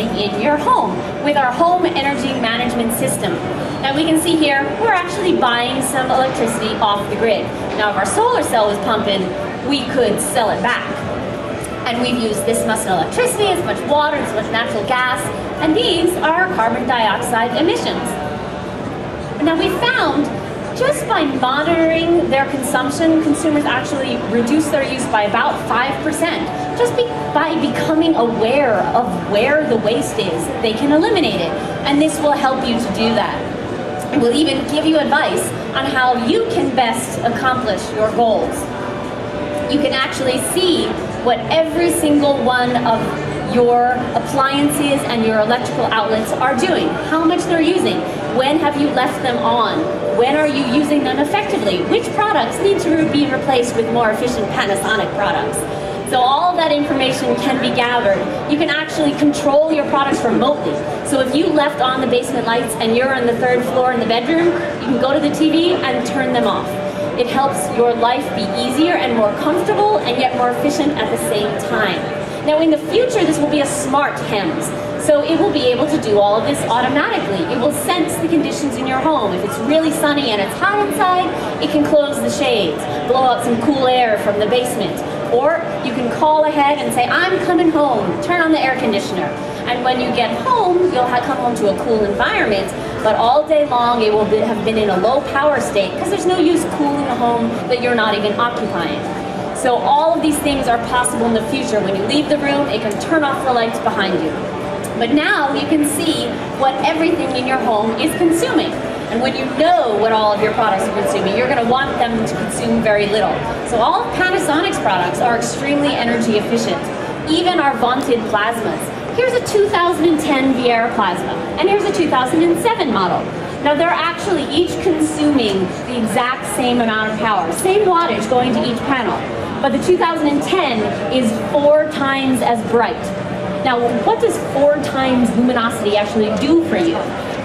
running in your home with our home energy management system. Now we can see here, we're actually buying some electricity off the grid. Now if our solar cell was pumping, we could sell it back. And we've used this much electricity, as much water, as much natural gas, and these are carbon dioxide emissions. Now we found, just by monitoring their consumption, consumers actually reduce their use by about 5%. Just by becoming aware of where the waste is, they can eliminate it. And this will help you to do that. It will even give you advice on how you can best accomplish your goals. You can actually see what every single one of your appliances and your electrical outlets are doing, how much they're using, when have you left them on, when are you using them effectively, which products need to be replaced with more efficient Panasonic products. So all of that information can be gathered. You can actually control your products remotely. So if you left on the basement lights and you're on the 3rd floor in the bedroom, you can go to the TV and turn them off. It helps your life be easier and more comfortable and yet more efficient at the same time. Now in the future, this will be a smart HEMS. So it will be able to do all of this automatically. It will sense the conditions in your home. If it's really sunny and it's hot outside, it can close the shades, blow out some cool air from the basement. Or you can call ahead and say, I'm coming home, turn on the air conditioner. And when you get home, you'll come home to a cool environment, but all day long it will have been in a low power state because there's no use cooling a home that you're not even occupying. So all of these things are possible in the future. When you leave the room, it can turn off the lights behind you. But now you can see what everything in your home is consuming. And when you know what all of your products are consuming, you're going to want them to consume very little. So all of Panasonic's products are extremely energy efficient. Even our vaunted plasmas. Here's a 2010 Viera plasma, and here's a 2007 model. Now they're actually each consuming the exact same amount of power, same wattage going to each panel. But the 2010 is 4 times as bright. Now, what does 4 times luminosity actually do for you?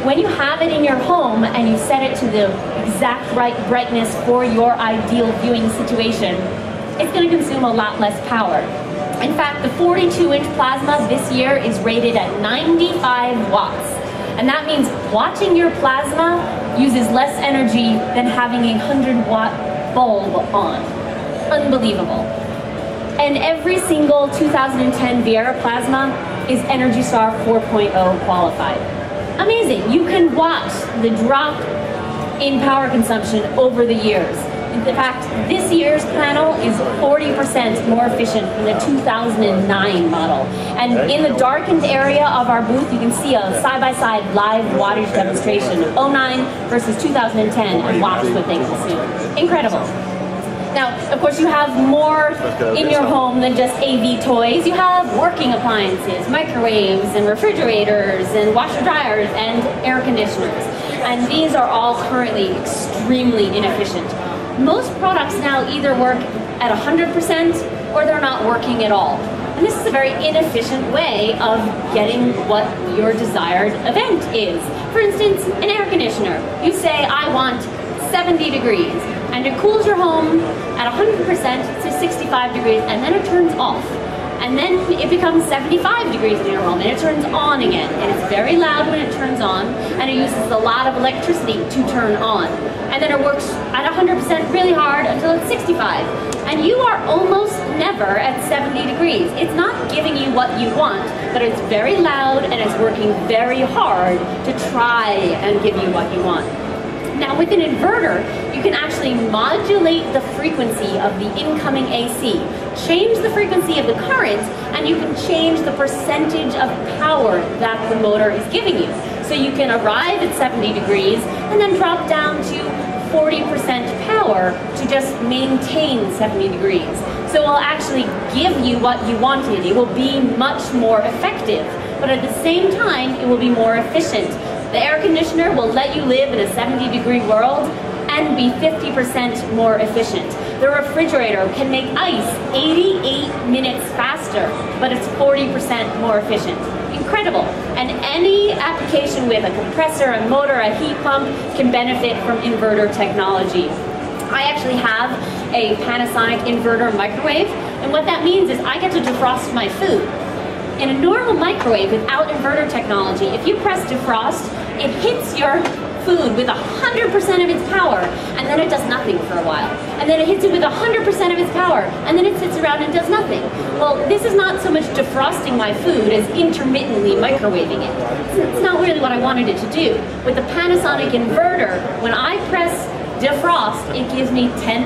When you have it in your home and you set it to the exact right brightness for your ideal viewing situation, it's going to consume a lot less power. In fact, the 42-inch plasma this year is rated at 95 watts. And that means watching your plasma uses less energy than having a 100-watt bulb on. Unbelievable. And every single 2010 Viera plasma is Energy Star 4.0 qualified. Amazing. You can watch the drop in power consumption over the years. In fact, this year's panel is 40% more efficient than the 2009 model. And in the darkened area of our booth, you can see a side-by-side live wattage demonstration of 09 versus 2010 and watch what they consume. Incredible. Now, of course, you have more in your home than just AV toys. You have working appliances, microwaves, and refrigerators, and washer dryers, and air conditioners. And these are all currently extremely inefficient. Most products now either work at 100% or they're not working at all. And this is a very inefficient way of getting what your desired event is. For instance, an air conditioner. You say, I want 70 degrees, and it cools your home at 100% to 65 degrees, and then it turns off. And then it becomes 75 degrees in your home, and it turns on again. And it's very loud when it turns on, and it uses a lot of electricity to turn on. And then it works at 100% really hard until it's 65. And you are almost never at 70 degrees. It's not giving you what you want, but it's very loud, and it's working very hard to try and give you what you want. Now with an inverter, you can actually modulate the frequency of the incoming AC, change the frequency of the current, and you can change the percentage of power that the motor is giving you. So you can arrive at 70 degrees and then drop down to 40% power to just maintain 70 degrees. So it will actually give you what you wanted. It will be much more effective, but at the same time, it will be more efficient. The air conditioner will let you live in a 70-degree world and be 50% more efficient. The refrigerator can make ice 88 minutes faster, but it's 40% more efficient. Incredible. And any application with a compressor, a motor, a heat pump can benefit from inverter technology. I actually have a Panasonic inverter microwave, and what that means is I get to defrost my food. In a normal microwave without inverter technology, if you press defrost, it hits your food with 100% of its power, and then it does nothing for a while. And then it hits it with 100% of its power, and then it sits around and does nothing. Well, this is not so much defrosting my food as intermittently microwaving it. It's not really what I wanted it to do. With the Panasonic inverter, when I press defrost, it gives me 10%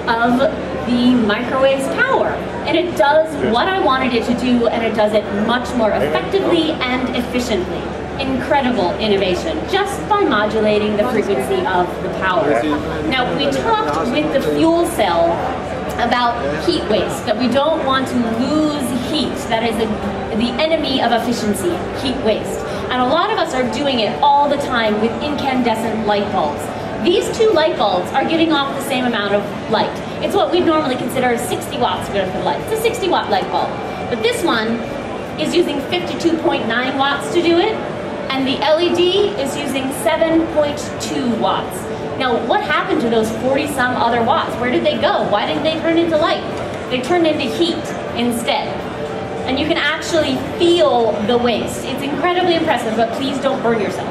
of the microwave's power. And it does what I wanted it to do, and it does it much more effectively and efficiently. Incredible innovation, just by modulating the frequency of the power. Now, we talked with the fuel cell about heat waste, that we don't want to lose heat. That is the enemy of efficiency, heat waste. And a lot of us are doing it all the time with incandescent light bulbs. These two light bulbs are giving off the same amount of light. It's what we'd normally consider 60 watts worth of light. It's a 60 watt light bulb. But this one is using 52.9 watts to do it, and the LED is using 7.2 watts. Now, what happened to those 40-some other watts? Where did they go? Why didn't they turn into light? They turned into heat instead. And you can actually feel the waste. It's incredibly impressive, but please don't burn yourself.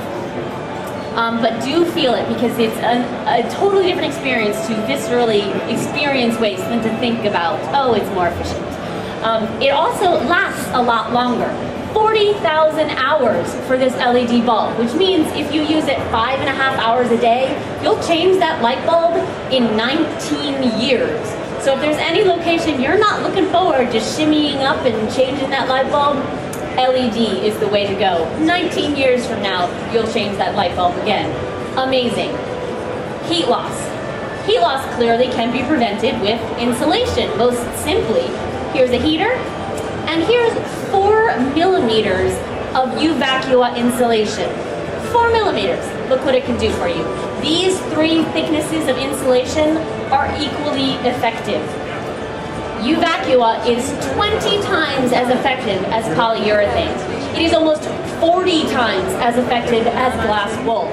But do feel it, because it's a totally different experience to viscerally experience waste than to think about, oh, it's more efficient. It also lasts a lot longer. 40,000 hours for this LED bulb, which means if you use it 5.5 hours a day, you'll change that light bulb in 19 years. So if there's any location you're not looking forward to shimmying up and changing that light bulb, LED is the way to go. 19 years from now, you'll change that light bulb again. Amazing. Heat loss. Heat loss clearly can be prevented with insulation. Most simply, here's a heater, and here's 4 millimeters of Uvacua insulation. 4 millimeters. Look what it can do for you. These 3 thicknesses of insulation are equally effective. Uvacua is 20 times as effective as polyurethane. It is almost 40 times as effective as glass wool.